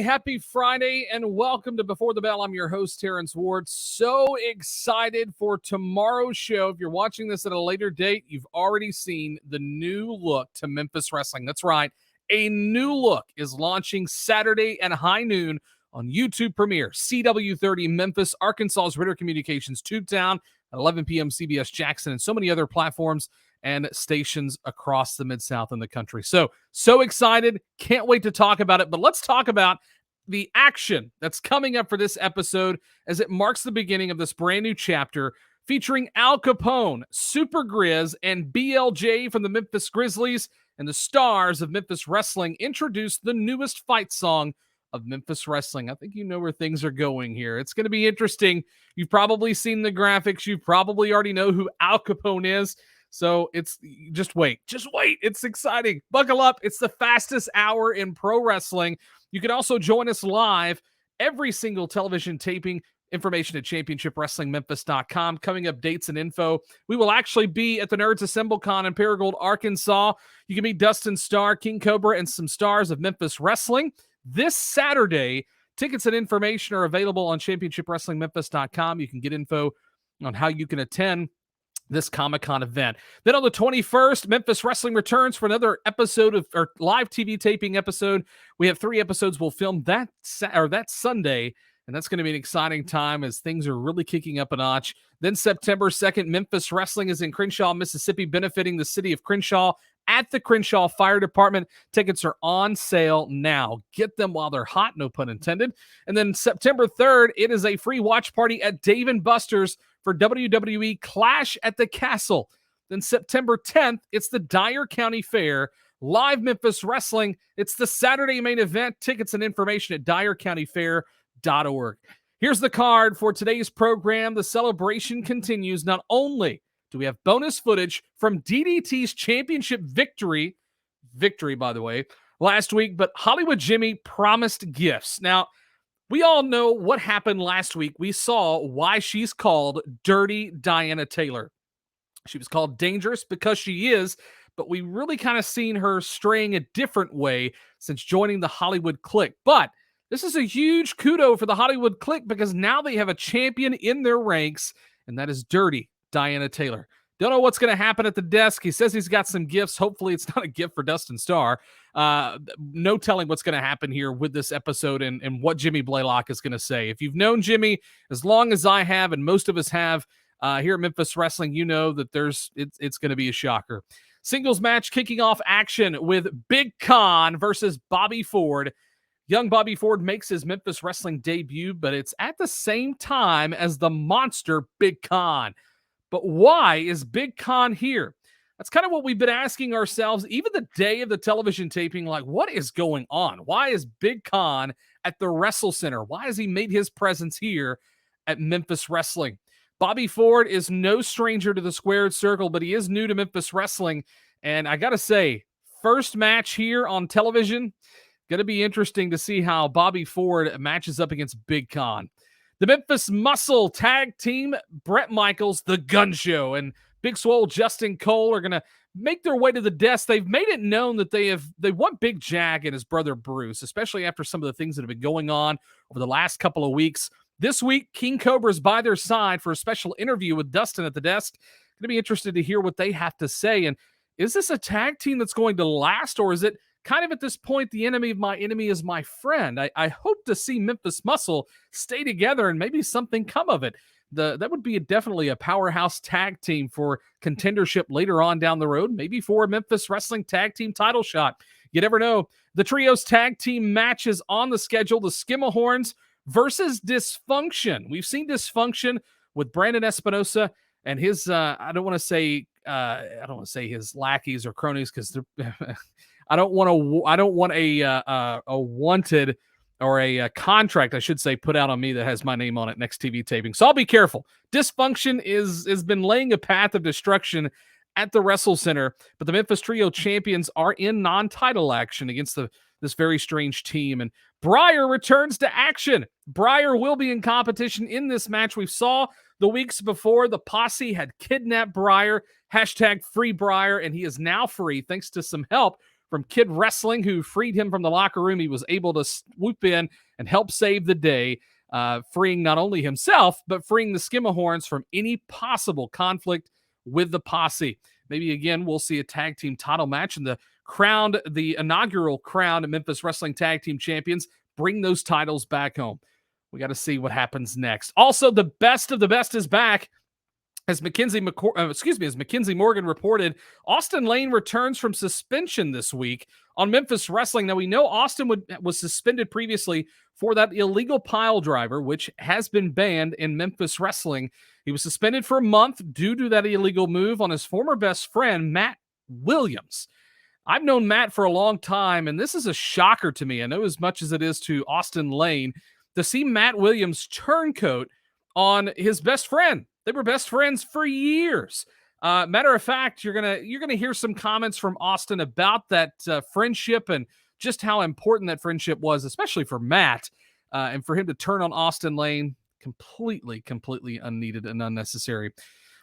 happy Friday, and welcome to Before the Bell. I'm your host, Terrence Ward. So excited for tomorrow's show. If you're watching this at a later date, you've already seen the new look to Memphis Wrestling. That's right. A new look is launching Saturday at high noon on YouTube Premiere, CW30 Memphis, Arkansas's Ritter Communications, Tubetown, at 11 p.m. CBS Jackson, and so many other platforms and stations across the Mid-South and the country. So excited. Can't wait to talk about it. But let's talk about the action that's coming up for this episode as it marks the beginning of this brand new chapter featuring Al Capone, Super Grizz, and BLJ from the Memphis Grizzlies, and the stars of Memphis Wrestling introduce the newest fight song of Memphis Wrestling. I think you know where things are going here. It's going to be interesting. You've probably seen the graphics. You probably already know who Al Capone is. So it's just wait. It's exciting. Buckle up. It's the fastest hour in pro wrestling. You can also join us live every single television taping. Information at championshipwrestlingmemphis.com. Coming up, dates and info. We will actually be at the Nerds AssembleCon in Paragould, Arkansas. You can meet Dustin, Starr, King Cobra, and some stars of Memphis Wrestling this Saturday. Tickets and information are available on championshipwrestlingmemphis.com. You can get info on how you can attend this Comic-Con event. Then on the 21st, Memphis Wrestling returns for another episode of our live TV taping episode. We have 3 episodes we'll film that Sunday, and that's going to be an exciting time as things are really kicking up a notch. Then September 2nd, Memphis Wrestling is in Crenshaw, Mississippi, benefiting the city of Crenshaw at the Crenshaw Fire Department. Tickets are on sale now. Get them while they're hot, no pun intended. And then September 3rd, it is a free watch party at Dave & Buster's for WWE Clash at the Castle. Then September 10th, it's the Dyer County Fair, live Memphis Wrestling. It's the Saturday main event. Tickets and information at dyercountyfair.org. Here's the card for today's program. The celebration continues. Not only do we have bonus footage from DDT's championship victory, by the way, last week, but Hollywood Jimmy promised gifts. Now, we all know what happened last week. We saw why she's called Dirty Diana Taylor. She was called dangerous because she is, but we really kind of seen her straying a different way since joining the Hollywood Clique. But this is a huge kudo for the Hollywood Clique because now they have a champion in their ranks, and that is Dirty Diana Taylor. Don't know what's going to happen at the desk. He says he's got some gifts. Hopefully it's not a gift for Dustin Starr. No telling what's going to happen here with this episode and what Jimmy Blaylock is going to say. If you've known Jimmy as long as I have, and most of us have here at Memphis Wrestling, you know that it's going to be a shocker. Singles match kicking off action with Big Con versus Bobby Ford. Young Bobby Ford makes his Memphis Wrestling debut, but it's at the same time as the monster Big Con. But why is Big Con here? That's kind of what we've been asking ourselves, even the day of the television taping, like, what is going on? Why is Big Con at the WrestleCenter? Why has he made his presence here at Memphis Wrestling? Bobby Ford is no stranger to the squared circle, but he is new to Memphis Wrestling. And I got to say, first match here on television, going to be interesting to see how Bobby Ford matches up against Big Con. The Memphis Muscle Tag Team, Brett Michaels, The Gun Show, and Big Swole Justin Cole are going to make their way to the desk. They've made it known that they want Big Jack and his brother Bruce, especially after some of the things that have been going on over the last couple of weeks. This week, King Cobra's by their side for a special interview with Dustin at the desk. Going to be interested to hear what they have to say. And is this a tag team that's going to last, or is it kind of at this point, the enemy of my enemy is my friend? I hope to see Memphis Muscle stay together and maybe something come of it. That would be definitely a powerhouse tag team for contendership later on down the road, maybe for a Memphis Wrestling tag team title shot. You never know. The Trios tag team match is on the schedule. The Skimahorns versus Dysfunction. We've seen Dysfunction with Brandon Espinosa and his, I don't want to say his lackeys or cronies because I don't want a wanted or a contract, I should say, put out on me that has my name on it next TV taping. So I'll be careful. Dysfunction has been laying a path of destruction at the WrestleCenter, but the Memphis Trio champions are in non-title action against this very strange team. And Breyer returns to action. Breyer will be in competition in this match. We saw the weeks before the posse had kidnapped Breyer, #free Breyer, and he is now free thanks to some help from Kid Wrestling, who freed him from the locker room. He was able to swoop in and help save the day, freeing not only himself, but freeing the Skimahorns from any possible conflict with the posse. Maybe again, we'll see a tag team title match and the inaugural crowned Memphis Wrestling Tag Team Champions bring those titles back home. We got to see what happens next. Also, the best of the best is back. As Mackenzie Morgan reported, Austin Lane returns from suspension this week on Memphis Wrestling. Now, we know Austin was suspended previously for that illegal pile driver, which has been banned in Memphis Wrestling. He was suspended for a month due to that illegal move on his former best friend, Matt Williams. I've known Matt for a long time, and this is a shocker to me. I know as much as it is to Austin Lane to see Matt Williams turncoat on his best friend. They were best friends for years. Matter of fact, you're gonna hear some comments from Austin about that friendship and just how important that friendship was, especially for Matt, and for him to turn on Austin Lane, completely unneeded and unnecessary.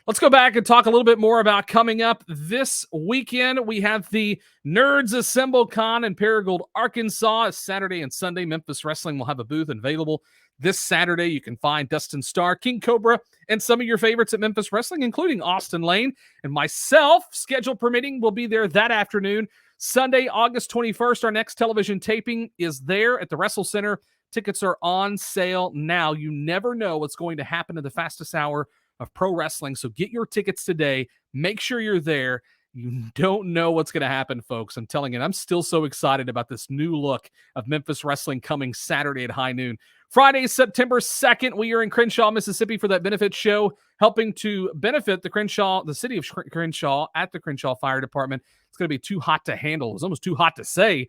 Let's go back and talk a little bit more about coming up this weekend. We have the Nerds Assemble Con in Paragould, Arkansas. Saturday and Sunday, Memphis Wrestling will have a booth available. This Saturday, you can find Dustin, Starr, King Cobra, and some of your favorites at Memphis Wrestling, including Austin Lane. And myself, schedule permitting, will be there that afternoon. Sunday, August 21st, our next television taping is there at the WrestleCenter. Tickets are on sale now. You never know what's going to happen in the fastest hour of pro wrestling, so get your tickets today. Make sure you're there. You don't know what's going to happen, folks. I'm telling you, I'm still so excited about this new look of Memphis Wrestling coming Saturday at high noon. Friday, September 2nd, we are in Crenshaw, Mississippi for that benefit show, helping to benefit the city of Crenshaw at the Crenshaw Fire Department. It's going to be too hot to handle. It's almost too hot to say.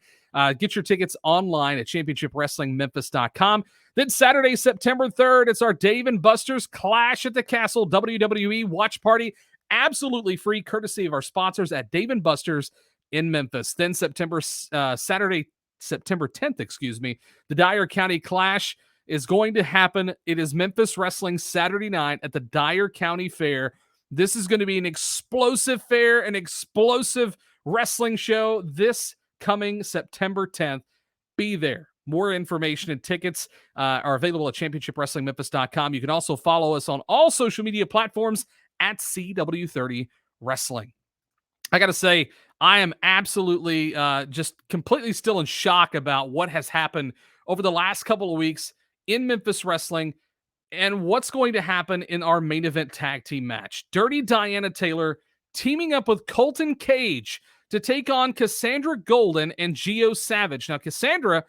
Get your tickets online at championshipwrestlingmemphis.com. Then Saturday, September 3rd, it's our Dave and Buster's Clash at the Castle WWE watch party. Absolutely free, courtesy of our sponsors at Dave and Buster's in Memphis. Then Saturday, September 10th, the Dyer County Clash is going to happen. It is Memphis Wrestling Saturday night at the Dyer County Fair. This is going to be an explosive fair, an explosive wrestling show this coming September 10th. Be there. More information and tickets are available at championshipwrestlingmemphis.com. You can also follow us on all social media platforms at CW30 Wrestling. I got to say, I am absolutely just completely still in shock about what has happened over the last couple of weeks in Memphis Wrestling and what's going to happen in our main event tag team match. Dirty Diana Taylor teaming up with Colton Cage to take on Cassandra Golden and Gio Savage. Now, Cassandra,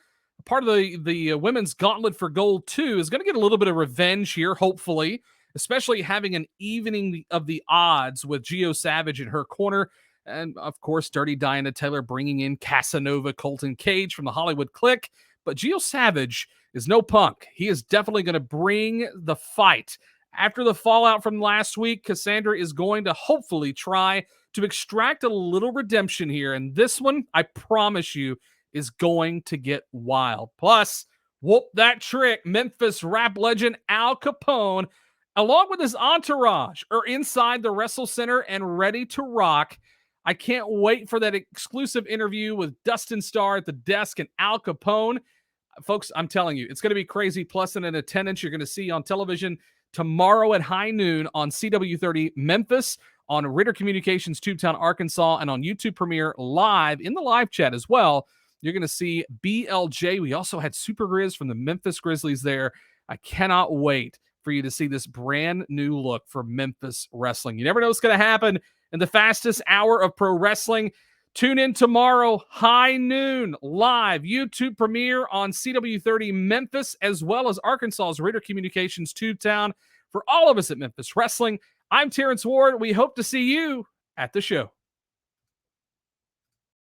part of the Women's Gauntlet for Gold 2, is going to get a little bit of revenge here, hopefully, especially having an evening of the odds with Gio Savage in her corner. And, of course, Dirty Diana Taylor bringing in Casanova Colton Cage from the Hollywood Clique. But Gio Savage is no punk. He is definitely going to bring the fight. After the fallout from last week, Cassandra is going to hopefully try to extract a little redemption here. And this one, I promise you, is going to get wild. Plus, whoop that trick, Memphis rap legend Al Capone, along with his entourage, are inside the WrestleCenter and ready to rock. I can't wait for that exclusive interview with Dustin Starr at the desk and Al Capone. Folks, I'm telling you, it's going to be crazy. Plus, in an attendance you're going to see on television tomorrow at high noon on CW30 Memphis, on Ritter Communications Tubetown, Arkansas, and on YouTube Premiere live in the live chat as well. You're going to see BLJ. We also had Super Grizz from the Memphis Grizzlies there. I cannot wait for you to see this brand new look for Memphis Wrestling. You never know what's going to happen in the fastest hour of pro wrestling. Tune in tomorrow, high noon, live YouTube premiere on CW30 Memphis, as well as Arkansas's Ritter Communications Tubetown. For all of us at Memphis Wrestling, I'm Terrence Ward. We hope to see you at the show.